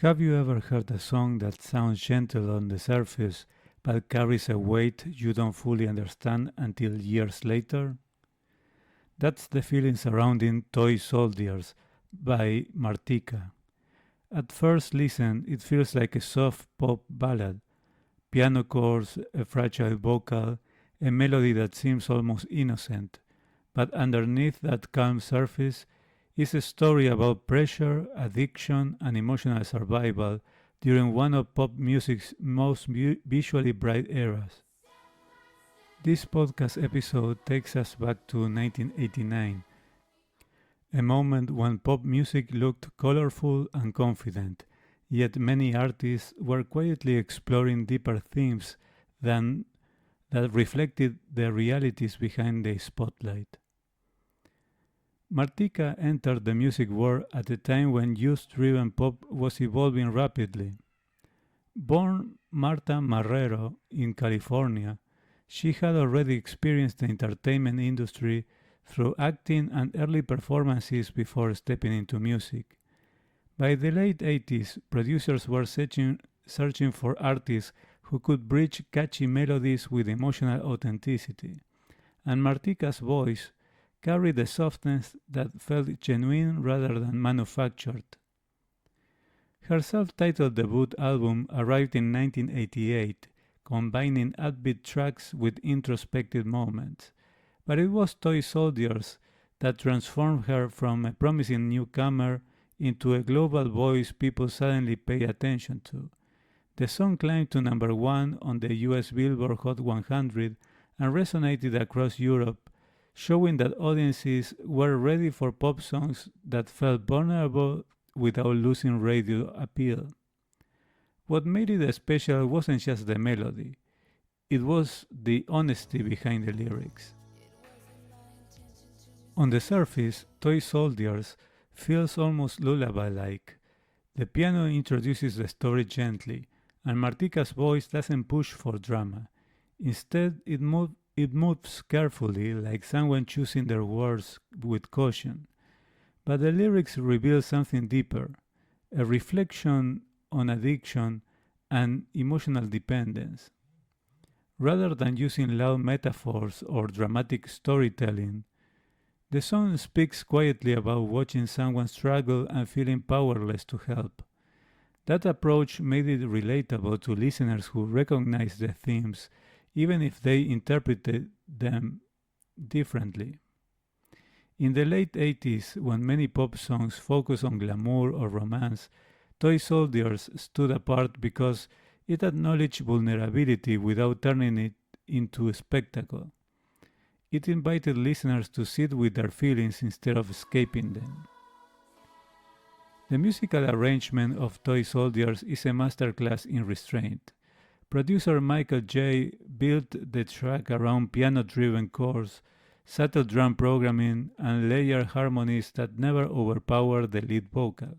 Have you ever heard a song that sounds gentle on the surface but carries a weight you don't fully understand until years later? That's the feeling surrounding Toy Soldiers by Martika. At first listen, it feels like a soft pop ballad, piano chords, a fragile vocal, a melody that seems almost innocent. But underneath that calm surface is a story about pressure, addiction, and emotional survival during one of pop music's most visually bright eras. This podcast episode takes us back to 1989, a moment when pop music looked colorful and confident, yet many artists were quietly exploring deeper themes than that reflected the realities behind the spotlight. Martika entered the music world at a time when youth-driven pop was evolving rapidly. Born Marta Marrero in California, she had already experienced the entertainment industry through acting and early performances before stepping into music. By the late 80s, producers were searching for artists who could bridge catchy melodies with emotional authenticity, and Martika's voice carried a softness that felt genuine rather than manufactured. Her self-titled debut album arrived in 1988, combining upbeat tracks with introspective moments, but it was Toy Soldiers that transformed her from a promising newcomer into a global voice people suddenly pay attention to. The song climbed to number one on the US Billboard Hot 100 and resonated across Europe, showing that audiences were ready for pop songs that felt vulnerable without losing radio appeal. What made it special wasn't just the melody, it was the honesty behind the lyrics. On the surface, Toy Soldiers feels almost lullaby-like. The piano introduces the story gently, and Martika's voice doesn't push for drama. Instead, it moves carefully, like someone choosing their words with caution. But the lyrics reveal something deeper, a reflection on addiction and emotional dependence. Rather than using loud metaphors or dramatic storytelling, the song speaks quietly about watching someone struggle and feeling powerless to help. That approach made it relatable to listeners who recognize the themes, even if they interpreted them differently. In the late 80s, when many pop songs focused on glamour or romance, Toy Soldiers stood apart because it acknowledged vulnerability without turning it into a spectacle. It invited listeners to sit with their feelings instead of escaping them. The musical arrangement of Toy Soldiers is a masterclass in restraint. Producer Michael J. built the track around piano-driven chords, subtle drum programming, and layered harmonies that never overpowered the lead vocal.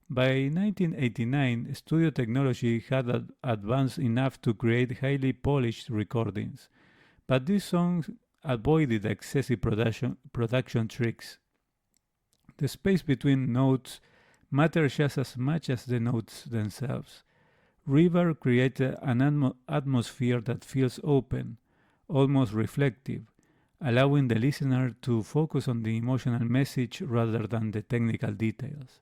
By 1989, studio technology had advanced enough to create highly polished recordings, but these songs avoided excessive production tricks. The space between notes matters just as much as the notes themselves. Reverb created an atmosphere that feels open, almost reflective, allowing the listener to focus on the emotional message rather than the technical details.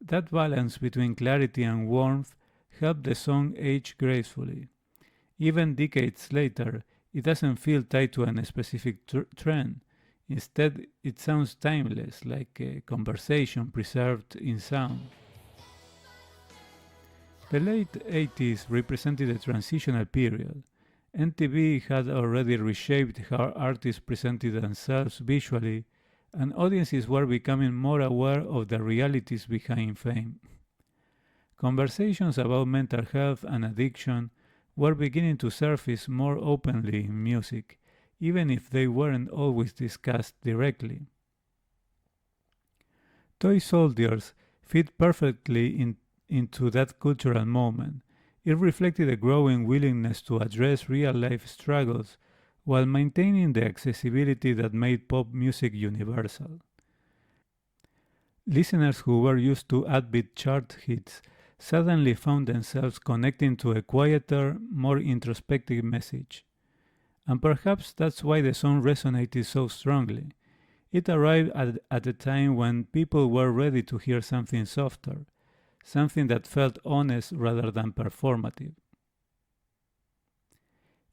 That balance between clarity and warmth helped the song age gracefully. Even decades later, it doesn't feel tied to a specific trend. Instead, it sounds timeless, like a conversation preserved in sound. The late 80s represented a transitional period. MTV had already reshaped how artists presented themselves visually, and audiences were becoming more aware of the realities behind fame. Conversations about mental health and addiction were beginning to surface more openly in music, even if they weren't always discussed directly. Toy Soldiers fit perfectly into that cultural moment. It reflected a growing willingness to address real life struggles while maintaining the accessibility that made pop music universal. Listeners who were used to upbeat chart hits suddenly found themselves connecting to a quieter, more introspective message. And perhaps that's why the song resonated so strongly. It arrived at a time when people were ready to hear something softer, something that felt honest rather than performative.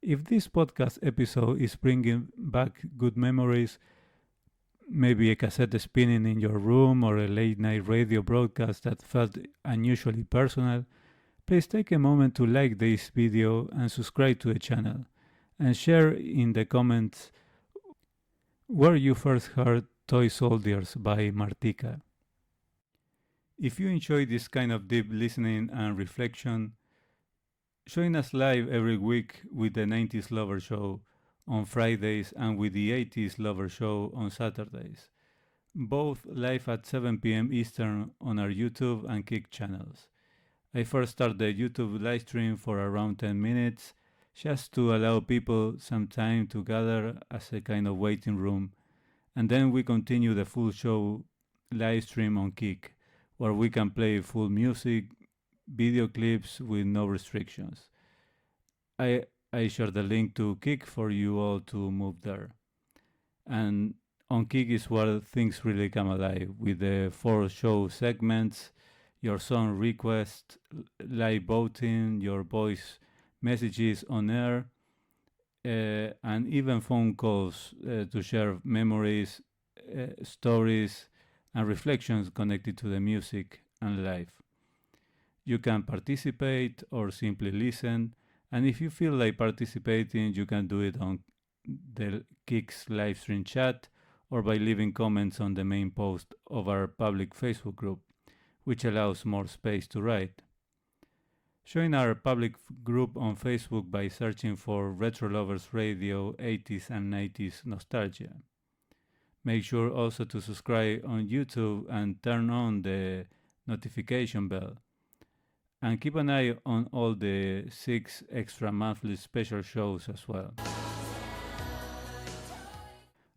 If this podcast episode is bringing back good memories, maybe a cassette spinning in your room or a late night radio broadcast that felt unusually personal, please take a moment to like this video and subscribe to the channel, and share in the comments where you first heard Toy Soldiers by Martika. If you enjoy this kind of deep listening and reflection, join us live every week with the 90s Lover Show on Fridays and with the 80s Lover Show on Saturdays, both live at 7 p.m. Eastern on our YouTube and Kick channels. I first start the YouTube live stream for around 10 minutes just to allow people some time to gather as a kind of waiting room, and then we continue the full show live stream on Kick, where we can play full music, video clips with no restrictions. I share the link to Kick for you all to move there. And on Kick is where things really come alive with the 4 show segments, your song request, live voting, your voice messages on air, and even phone calls to share memories, stories, and reflections connected to the music and life. You can participate or simply listen, and if you feel like participating, you can do it on the Kick's live stream chat or by leaving comments on the main post of our public Facebook group, which allows more space to write. Join our public group on Facebook by searching for RetroLovers Radio 80s and 90s Nostalgia. Make sure also to subscribe on YouTube and turn on the notification bell. And keep an eye on all the 6 extra monthly special shows as well.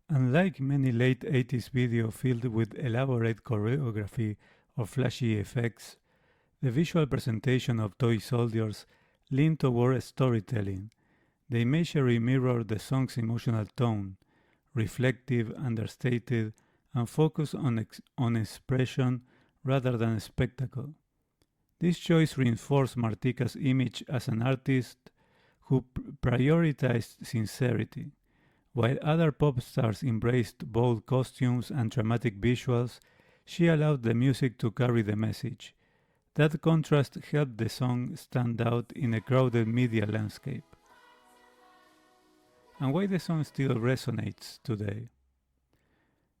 Unlike many late 80s videos filled with elaborate choreography or flashy effects, the visual presentation of Toy Soldiers leaned toward storytelling. The imagery mirrored the song's emotional tone, reflective, understated, and focused on expression rather than spectacle. This choice reinforced Martika's image as an artist who prioritized sincerity. While other pop stars embraced bold costumes and dramatic visuals, she allowed the music to carry the message. That contrast helped the song stand out in a crowded media landscape. And why the song still resonates today?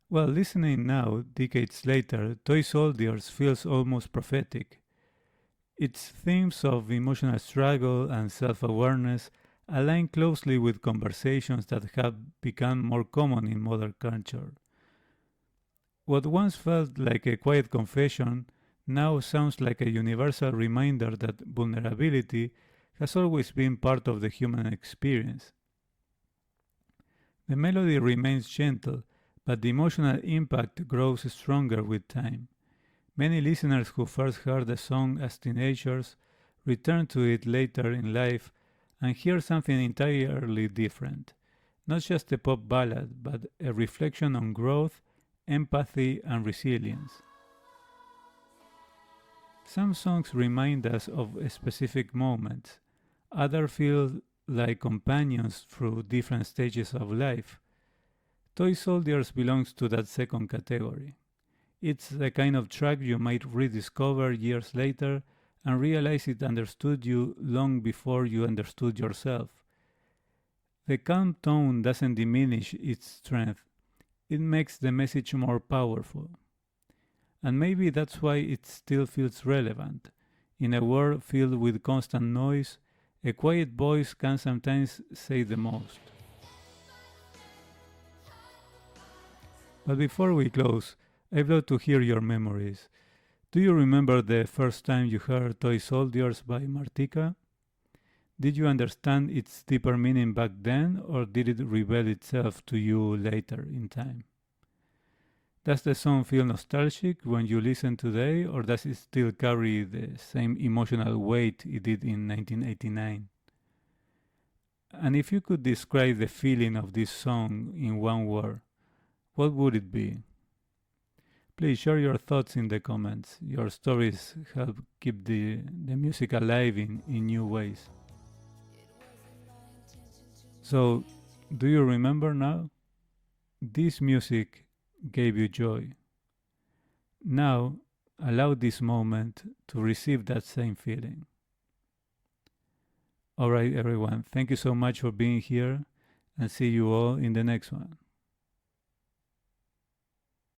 Well, listening now, decades later, Toy Soldiers feels almost prophetic. Its themes of emotional struggle and self-awareness align closely with conversations that have become more common in modern culture. What once felt like a quiet confession now sounds like a universal reminder that vulnerability has always been part of the human experience. The melody remains gentle, but the emotional impact grows stronger with time. Many listeners who first heard the song as teenagers return to it later in life and hear something entirely different. Not just a pop ballad, but a reflection on growth, empathy, and resilience. Some songs remind us of specific moments. Others feel like companions through different stages of life. Toy Soldiers belongs to that second category. It's the kind of track you might rediscover years later and realize it understood you long before you understood yourself. The calm tone doesn't diminish its strength. It makes the message more powerful. And maybe that's why it still feels relevant. In a world filled with constant noise, a quiet voice can sometimes say the most. But before we close, I'd love to hear your memories. Do you remember the first time you heard Toy Soldiers by Martika? Did you understand its deeper meaning back then, or did it reveal itself to you later in time? Does the song feel nostalgic when you listen today, or does it still carry the same emotional weight it did in 1989? And if you could describe the feeling of this song in one word, what would it be? Please share your thoughts in the comments. Your stories help keep the music alive in new ways. So, do you remember now? This music gave you joy. Now, allow this moment to receive that same feeling. Alright, everyone, thank you so much for being here, and see you all in the next one.